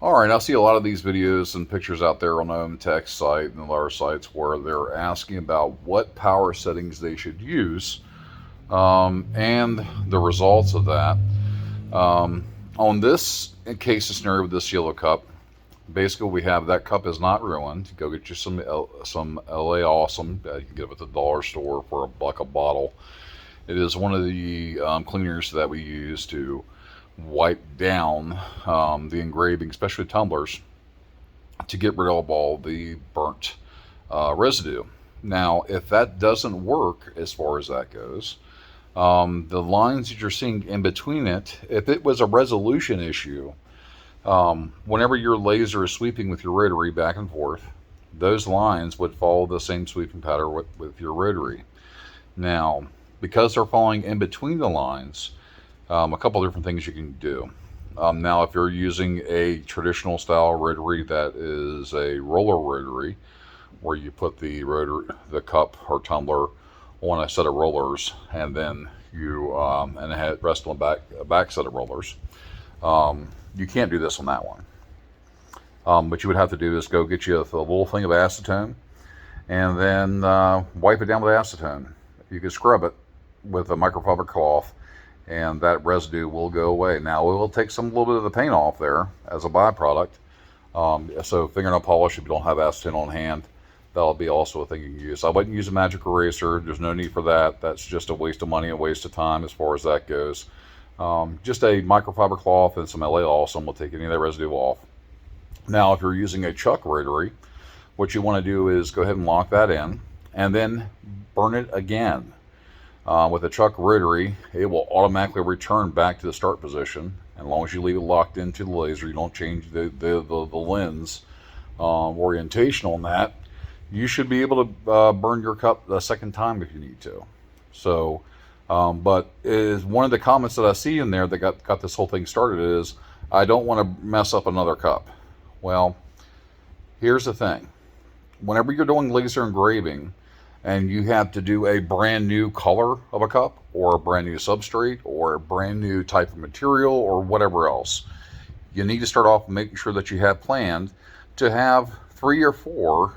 All right, I see a lot of these videos and pictures out there on the Home Tech site and other sites where they're asking about what power settings they should use, and the results of that. On this case scenario with this yellow cup, basically we have that cup is not ruined. Go get you some LA Awesome. You can get it at the dollar store for $1 a bottle. It is one of the cleaners that we use to wipe down the engraving, especially tumblers, to get rid of all the burnt residue. Now, if that doesn't work as far as that goes, the lines that you're seeing in between it, if it was a resolution issue, whenever your laser is sweeping with your rotary back and forth, those lines would follow the same sweeping pattern with your rotary. Now, because they're falling in between the lines, a couple different things you can do. Now, if you're using a traditional style rotary that is a roller rotary, where you put the cup or tumbler on a set of rollers, and then you and it rest on a back set of rollers, you can't do this on that one. What you would have to do is go get you a little thing of acetone, and then wipe it down with acetone. You can scrub it with a microfiber cloth, and that residue will go away. Now, it will take a little bit of the paint off there as a byproduct. So fingernail polish, if you don't have acetone on hand, that'll be also a thing you can use. I wouldn't use a magic eraser. There's no need for that. That's just a waste of money, a waste of time as far as that goes. Just a microfiber cloth and some LA Awesome will take any of that residue off. Now, if you're using a chuck rotary, what you want to do is go ahead and lock that in, and then burn it again. With a chuck rotary, it will automatically return back to the start position. And as long as you leave it locked into the laser, you don't change the lens orientation on that, you should be able to burn your cup a second time if you need to. So, but is one of the comments that I see in there that got this whole thing started is, I don't want to mess up another cup. Well, here's the thing. Whenever you're doing laser engraving, and you have to do a brand new color of a cup, or a brand new substrate, or a brand new type of material, or whatever else, you need to start off making sure that you have planned to have 3 or 4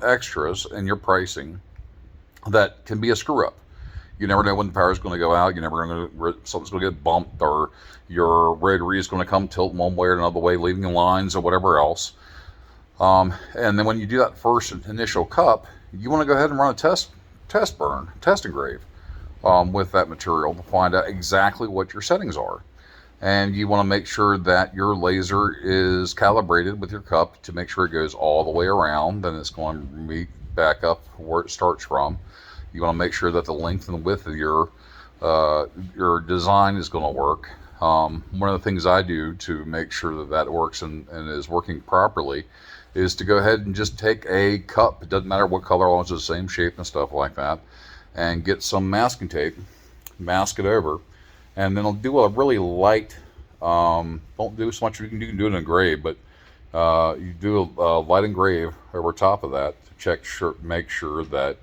extras in your pricing that can be a screw up. You never know when the power is going to go out. You never know something's going to get bumped, or your rotary is going to come tilt one way or another way, leaving lines or whatever else. And then when you do that first initial cup, you want to go ahead and run a test engrave with that material to find out exactly what your settings are. And you want to make sure that your laser is calibrated with your cup to make sure it goes all the way around, and it's going to meet back up where it starts from. You want to make sure that the length and width of your design is going to work. One of the things I do to make sure that works and is working properly is to go ahead and just take a cup, it doesn't matter what color, as long as it's the same shape and stuff like that, and get some masking tape, mask it over, and then I'll do a really light, don't do so much, you can do an engrave, but you do a light engrave over top of that to make sure that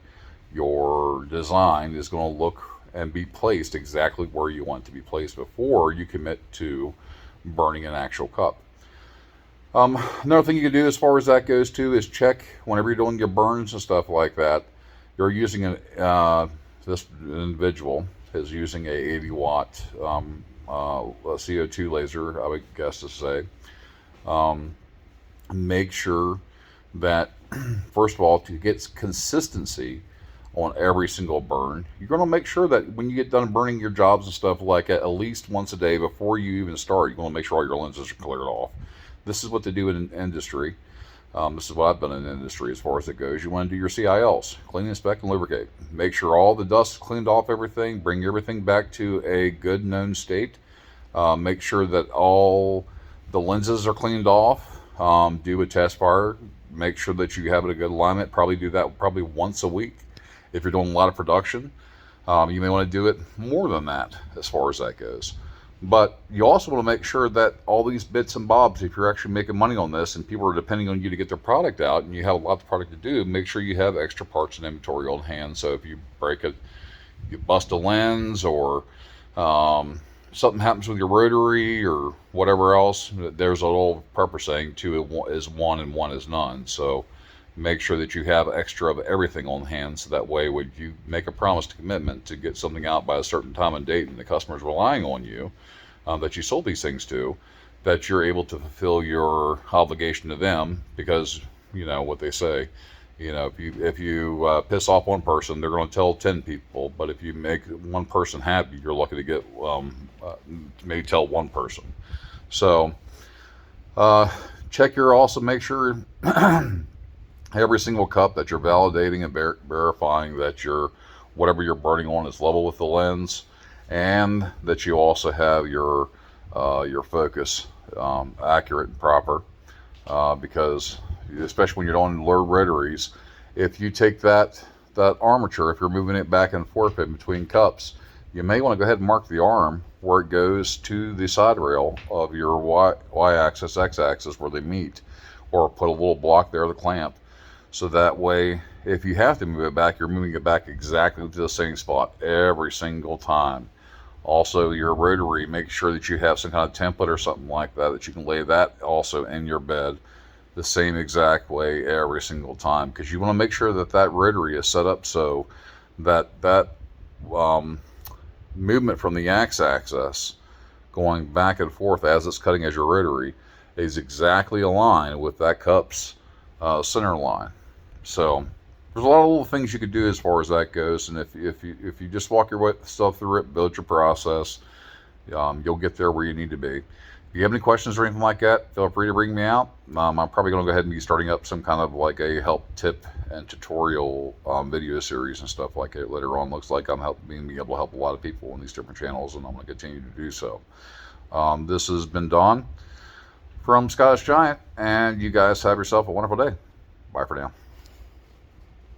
your design is going to look and be placed exactly where you want it to be placed before you commit to burning an actual cup. Another thing you can do as far as that goes too is check whenever you're doing your burns and stuff like that. You're using this individual is using a 80 watt CO2 laser, I would guess to say. Make sure that first of all, to get consistency on every single burn, you're going to make sure that when you get done burning your jobs and stuff like that, at least once a day before you even start, you're going to make sure all your lenses are cleared off. This is what they do in industry. This is what I've done in industry as far as it goes. You want to do your CILs, clean, inspect, and lubricate. Make sure all the dust is cleaned off everything. Bring everything back to a good known state. Make sure that all the lenses are cleaned off. Do a test fire. Make sure that you have it a good alignment. Probably do that once a week. If you're doing a lot of production, you may want to do it more than that as far as that goes. But you also want to make sure that all these bits and bobs, if you're actually making money on this and people are depending on you to get their product out and you have a lot of product to do, make sure you have extra parts and inventory on hand. So if you break it, you bust a lens, or something happens with your rotary or whatever else, there's a little prepper saying two is one and one is none. So make sure that you have extra of everything on hand, so that way when you make a promise to commitment to get something out by a certain time and date and the customer's relying on you, that you sold these things to, that you're able to fulfill your obligation to them. Because you know what they say, you know, if you piss off one person, they're going to tell 10 people. But if you make one person happy, you're lucky to get maybe tell one person. So uh, check your, also make sure every single cup that you're validating and verifying that your whatever you're burning on is level with the lens, and that you also have your focus accurate and proper. Because especially when you're on low rotaries, if you take that armature, if you're moving it back and forth in between cups, you may want to go ahead and mark the arm where it goes to the side rail of your y-axis, x-axis where they meet, or put a little block there, the clamp, so that way if you have to move it back, you're moving it back exactly to the same spot every single time. Also, your rotary, make sure that you have some kind of template or something like that, that you can lay that also in your bed the same exact way every single time, because you want to make sure that that rotary is set up so that um, movement from the x-axis going back and forth as it's cutting as your rotary is exactly aligned with that cup's center line. So there's a lot of little things you could do as far as that goes, and if you just walk your way stuff through it, build your process, you'll get there where you need to be. If you have any questions or anything like that, feel free to bring me out. I'm probably going to go ahead and be starting up some kind of like a help tip and tutorial video series and stuff like it later on. Looks like I'm being able to help a lot of people on these different channels, and I'm going to continue to do so. This has been Don from Scottish Giant, and you guys have yourself a wonderful day. Bye for now.